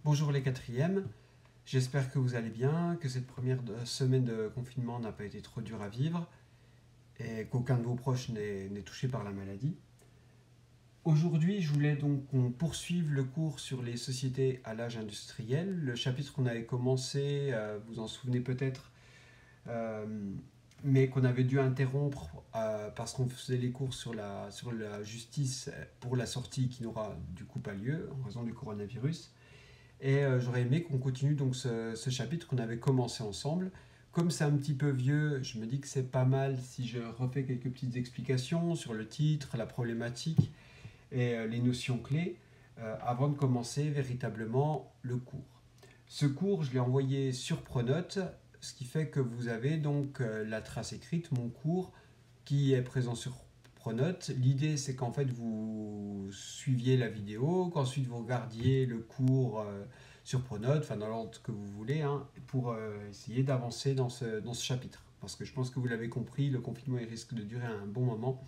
Bonjour les quatrièmes, j'espère que vous allez bien, que cette première semaine de confinement n'a pas été trop dure à vivre et qu'aucun de vos proches n'est touché par la maladie. Aujourd'hui, je voulais donc qu'on poursuive le cours sur les sociétés à l'âge industriel. Le chapitre qu'on avait commencé, vous en souvenez peut-être, euh, mais qu'on avait dû interrompre parce qu'on faisait les cours sur la justice pour la sortie qui n'aura du coup pas lieu en raison du coronavirus. Et j'aurais aimé qu'on continue donc ce chapitre qu'on avait commencé ensemble. Comme c'est un petit peu vieux, je me dis que c'est pas mal si je refais quelques petites explications sur le titre, la problématique et les notions clés avant de commencer véritablement le cours. Ce cours, je l'ai envoyé sur Pronote, ce qui fait que vous avez donc la trace écrite, mon cours, qui est présent sur Pronote. L'idée, c'est qu'en fait, vous suiviez la vidéo, qu'ensuite vous regardiez le cours sur Pronote, enfin dans l'ordre que vous voulez, hein, pour essayer d'avancer dans ce chapitre. Parce que je pense que vous l'avez compris, le confinement il risque de durer un bon moment.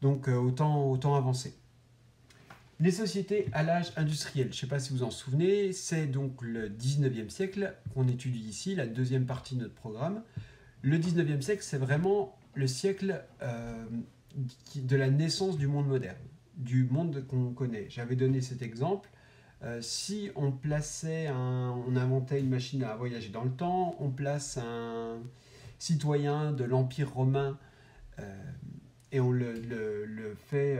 Donc autant avancer. Les sociétés à l'âge industriel, je ne sais pas si vous en souvenez, c'est donc le 19e siècle qu'on étudie ici, la deuxième partie de notre programme. Le 19e siècle, c'est vraiment le siècle de la naissance du monde moderne, du monde qu'on connaît. J'avais donné cet exemple. Si on on inventait une machine à voyager dans le temps, on place un citoyen de l'Empire romain et on le fait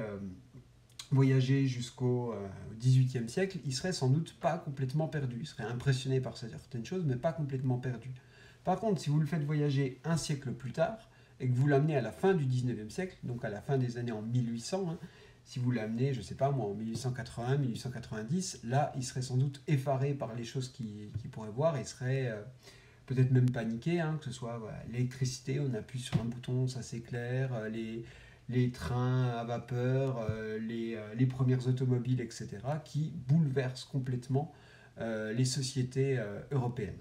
voyager jusqu'au XVIIIe siècle, il serait sans doute pas complètement perdu. Il serait impressionné par certaines choses, mais pas complètement perdu. Par contre, si vous le faites voyager un siècle plus tard, et que vous l'amenez à la fin du 19e siècle, donc à la fin des années en 1800, hein, si vous l'amenez, je ne sais pas moi, en 1880, 1890, là, il serait sans doute effaré par les choses qu'il pourrait voir, il serait peut-être même paniqué, hein, que ce soit voilà, l'électricité, on appuie sur un bouton, ça s'éclaire, les trains à vapeur, les premières automobiles, etc., qui bouleversent complètement les sociétés européennes.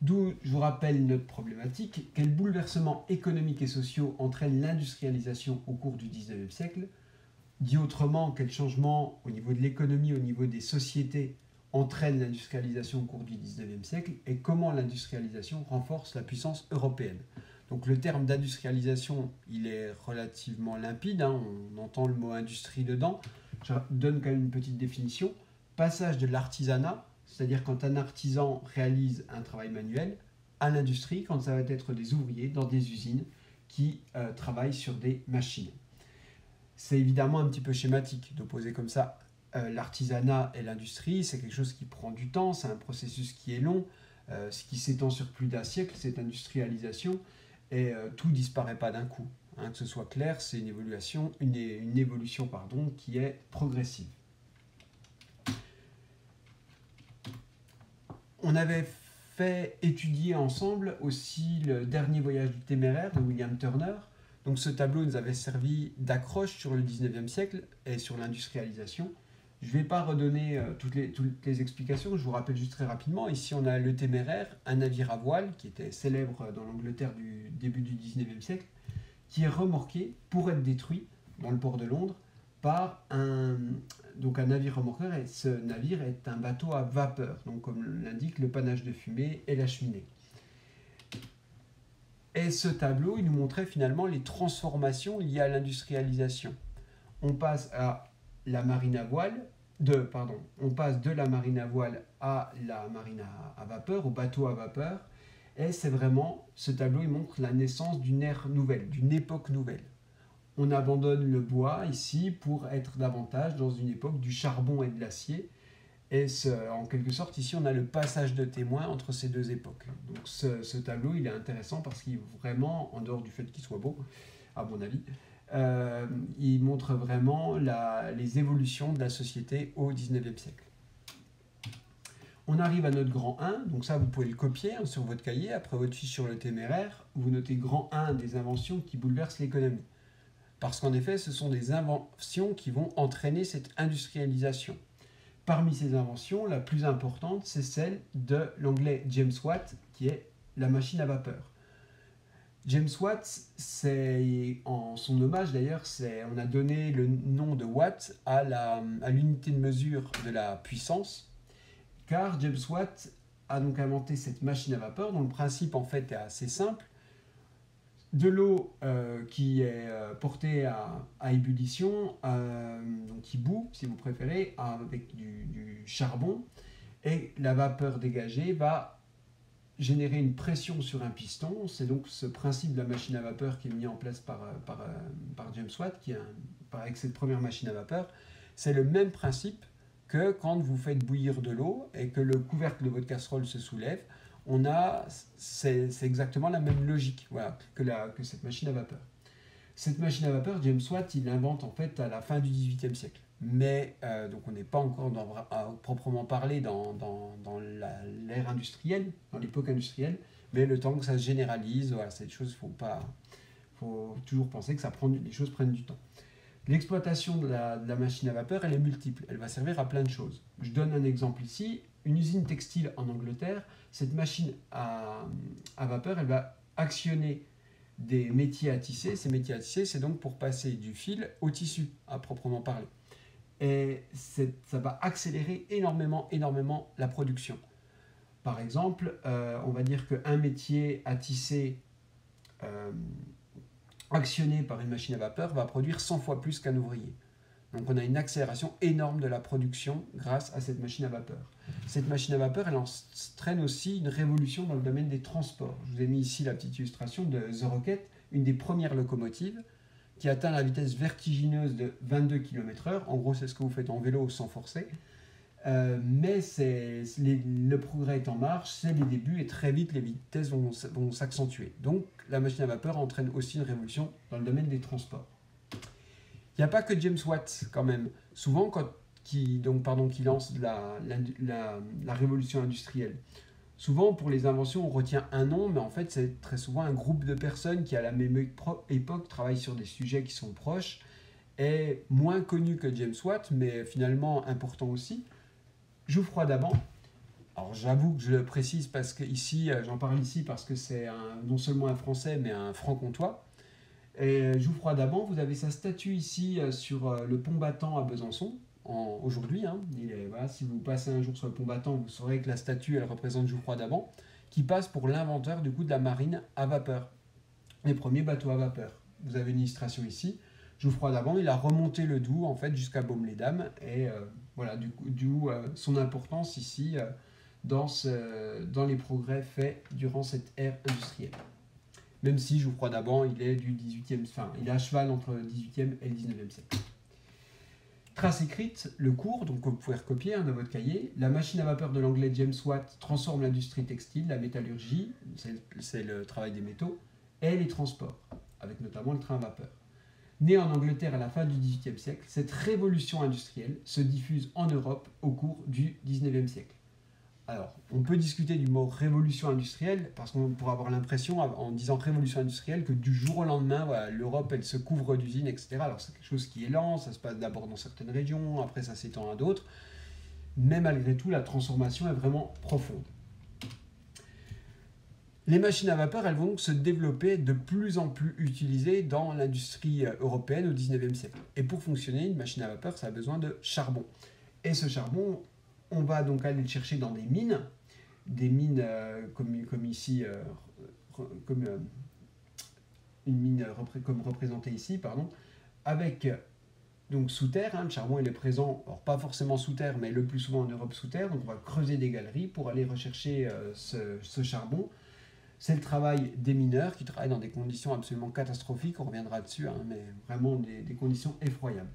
D'où je vous rappelle notre problématique, quels bouleversements économiques et sociaux entraîne l'industrialisation au cours du 19e siècle. Dit autrement, quels changements au niveau de l'économie, au niveau des sociétés entraîne l'industrialisation au cours du 19e siècle et comment l'industrialisation renforce la puissance européenne. Donc le terme d'industrialisation, il est relativement limpide, hein, on entend le mot industrie dedans. Je donne quand même une petite définition. Passage de l'artisanat, c'est-à-dire quand un artisan réalise un travail manuel, à l'industrie, quand ça va être des ouvriers dans des usines qui travaillent sur des machines. C'est évidemment un petit peu schématique d'opposer comme ça l'artisanat et l'industrie. C'est quelque chose qui prend du temps, c'est un processus qui est long, ce qui s'étend sur plus d'un siècle, cette industrialisation, et tout ne disparaît pas d'un coup. Hein, que ce soit clair, c'est une évolution qui est progressive. On avait fait étudier ensemble aussi le dernier voyage du téméraire de William Turner. Donc ce tableau nous avait servi d'accroche sur le 19e siècle et sur l'industrialisation. Je ne vais pas redonner toutes les explications, je vous rappelle juste très rapidement. Ici on a le téméraire, un navire à voile qui était célèbre dans l'Angleterre du début du 19e siècle, qui est remorqué pour être détruit dans le port de Londres par un navire remorqueur, et ce navire est un bateau à vapeur, donc comme l'indique le panache de fumée et la cheminée. Et ce tableau, il nous montrait finalement les transformations liées à l'industrialisation. On passe à la marine à voile, on passe de la marine à voile à la marine à vapeur, au bateau à vapeur, et c'est vraiment, ce tableau, il montre la naissance d'une ère nouvelle, d'une époque nouvelle. On abandonne le bois ici pour être davantage dans une époque du charbon et de l'acier. Et en quelque sorte, ici, on a le passage de témoin entre ces deux époques. Donc ce tableau, il est intéressant parce qu'il vraiment, en dehors du fait qu'il soit beau, à mon avis, il montre vraiment les évolutions de la société au 19e siècle. On arrive à notre grand 1, donc ça vous pouvez le copier hein, sur votre cahier, après votre fiche sur le téméraire, vous notez grand 1 des inventions qui bouleversent l'économie. Parce qu'en effet, ce sont des inventions qui vont entraîner cette industrialisation. Parmi ces inventions, la plus importante, c'est celle de l'anglais James Watt, qui est la machine à vapeur. James Watt, en son hommage d'ailleurs, on a donné le nom de Watt à l'unité de mesure de la puissance, car James Watt a donc inventé cette machine à vapeur dont le principe en fait est assez simple. De l'eau qui est portée à ébullition, donc qui bout si vous préférez, avec du charbon, et la vapeur dégagée va générer une pression sur un piston. C'est donc ce principe de la machine à vapeur qui est mis en place par James Watt, avec cette première machine à vapeur. C'est le même principe que quand vous faites bouillir de l'eau et que le couvercle de votre casserole se soulève. C'est exactement la même logique, voilà, que cette machine à vapeur. Cette machine à vapeur, James Watt, il l'invente en fait à la fin du XVIIIe siècle. Mais donc on n'est pas encore à proprement parler dans l'ère industrielle, dans l'époque industrielle, mais le temps que ça se généralise, voilà, c'est des choses, faut toujours penser que les choses prennent du temps. L'exploitation de la machine à vapeur, elle est multiple, elle va servir à plein de choses. Je donne un exemple ici, une usine textile en Angleterre, cette machine à vapeur, elle va actionner des métiers à tisser. Ces métiers à tisser, c'est donc pour passer du fil au tissu, à proprement parler. Et ça va accélérer énormément la production. Par exemple, on va dire qu'un métier à tisser actionné par une machine à vapeur va produire 100 fois plus qu'un ouvrier. Donc on a une accélération énorme de la production grâce à cette machine à vapeur. Cette machine à vapeur, elle entraîne aussi une révolution dans le domaine des transports. Je vous ai mis ici la petite illustration de The Rocket, une des premières locomotives qui atteint la vitesse vertigineuse de 22 km/h. En gros, c'est ce que vous faites en vélo sans forcer. Mais le progrès est en marche, c'est les débuts et très vite les vitesses vont s'accentuer. Donc la machine à vapeur entraîne aussi une révolution dans le domaine des transports. Il n'y a pas que James Watt quand même. Souvent, qui lance la révolution industrielle. Souvent, pour les inventions, on retient un nom, mais en fait, c'est très souvent un groupe de personnes qui, à la même époque, travaillent sur des sujets qui sont proches, et moins connu que James Watt, mais finalement important aussi. Jouffroy d'Aban. Alors, j'avoue que je le précise parce que ici, j'en parle ici parce que c'est non seulement un Français, mais un franc-comtois. Et Jouffroy d'Aban, vous avez sa statue ici sur le pont Battant à Besançon, aujourd'hui. Voilà, si vous passez un jour sur le pont Battant, vous saurez que la statue, elle représente Jouffroy d'Aban, qui passe pour l'inventeur du coup de la marine à vapeur, les premiers bateaux à vapeur. Vous avez une illustration ici. Jouffroy d'Aban, il a remonté le Doubs en fait jusqu'à Baume-les-Dames, et voilà, d'où son importance ici dans les progrès faits durant cette ère industrielle. Même si Jouffroy d'Aban, il est du 18e, il est à cheval entre le 18e et le 19e siècle. Trace écrite, le cours, donc vous pouvez recopier dans votre cahier. La machine à vapeur de l'anglais James Watt transforme l'industrie textile, la métallurgie, c'est le travail des métaux, et les transports, avec notamment le train à vapeur. Né en Angleterre à la fin du XVIIIe siècle, cette révolution industrielle se diffuse en Europe au cours du XIXe siècle. Alors, on peut discuter du mot révolution industrielle, parce qu'on pourrait avoir l'impression, en disant révolution industrielle, que du jour au lendemain, voilà, l'Europe, elle se couvre d'usines, etc. Alors, c'est quelque chose qui est lent, ça se passe d'abord dans certaines régions, après ça s'étend à d'autres. Mais malgré tout, la transformation est vraiment profonde. Les machines à vapeur, elles vont donc se développer de plus en plus utilisées dans l'industrie européenne au XIXe siècle. Et pour fonctionner, une machine à vapeur, ça a besoin de charbon. Et ce charbon, on va donc aller le chercher dans des mines comme ici, une mine comme représentée ici, pardon, avec donc sous terre, le charbon il est présent, alors pas forcément sous terre, mais le plus souvent en Europe sous terre, donc on va creuser des galeries pour aller rechercher ce charbon. C'est le travail des mineurs qui travaillent dans des conditions absolument catastrophiques, on reviendra dessus, mais vraiment des conditions effroyables.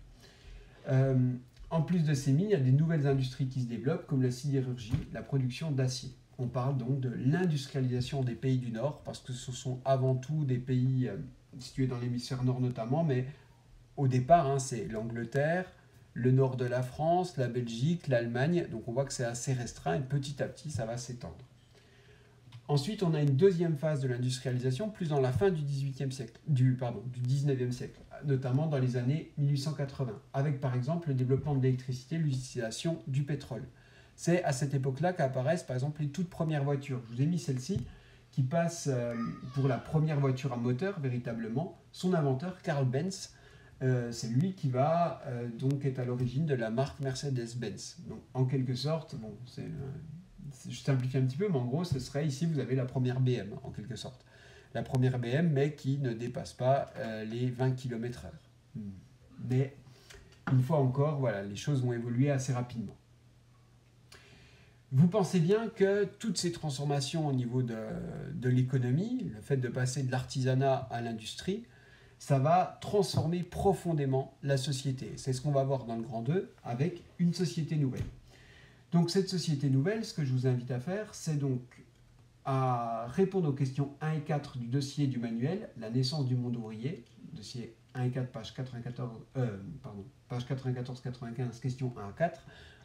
En plus de ces mines, il y a des nouvelles industries qui se développent, comme la sidérurgie, la production d'acier. On parle donc de l'industrialisation des pays du Nord, parce que ce sont avant tout des pays situés dans l'hémisphère nord notamment, mais au départ, c'est l'Angleterre, le nord de la France, la Belgique, l'Allemagne, donc on voit que c'est assez restreint, et petit à petit, ça va s'étendre. Ensuite, on a une deuxième phase de l'industrialisation, plus dans la fin du XVIIIe siècle, du XIXe siècle, notamment dans les années 1880, avec par exemple le développement de l'électricité, l'utilisation du pétrole. C'est à cette époque-là qu'apparaissent par exemple les toutes premières voitures. Je vous ai mis celle-ci, qui passe pour la première voiture à moteur, véritablement. Son inventeur, Carl Benz, c'est lui qui va donc être à l'origine de la marque Mercedes-Benz. Donc, en quelque sorte, bon, je simplifie un petit peu, mais en gros, ce serait ici, vous avez la première BM, en quelque sorte. La première BM, mais qui ne dépasse pas les 20 km/h. Mais, une fois encore, voilà, les choses vont évoluer assez rapidement. Vous pensez bien que toutes ces transformations au niveau de l'économie, le fait de passer de l'artisanat à l'industrie, ça va transformer profondément la société. C'est ce qu'on va voir dans le grand 2 avec une société nouvelle. Donc cette société nouvelle, ce que je vous invite à faire, c'est donc à répondre aux questions 1 et 4 du dossier du manuel, La naissance du monde ouvrier, dossier 1 et 4, page 94-95, questions 1 à 4.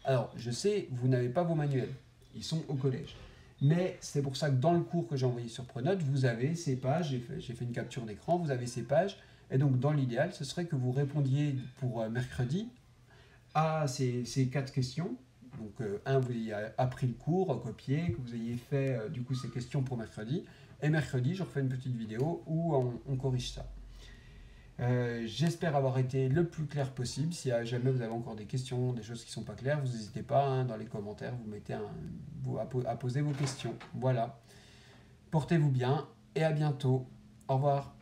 Alors, je sais, vous n'avez pas vos manuels, ils sont au collège. Mais c'est pour ça que dans le cours que j'ai envoyé sur Pronote, vous avez ces pages, j'ai fait une capture d'écran, vous avez ces pages, et donc dans l'idéal, ce serait que vous répondiez pour mercredi à ces 4 questions. Donc, vous ayez appris le cours, copié, que vous ayez fait du coup ces questions pour mercredi, et mercredi, je refais une petite vidéo où on corrige ça. J'espère avoir été le plus clair possible. Si jamais vous avez encore des questions, des choses qui ne sont pas claires, vous n'hésitez pas dans les commentaires, vous mettez à poser vos questions. Voilà. Portez-vous bien et à bientôt. Au revoir.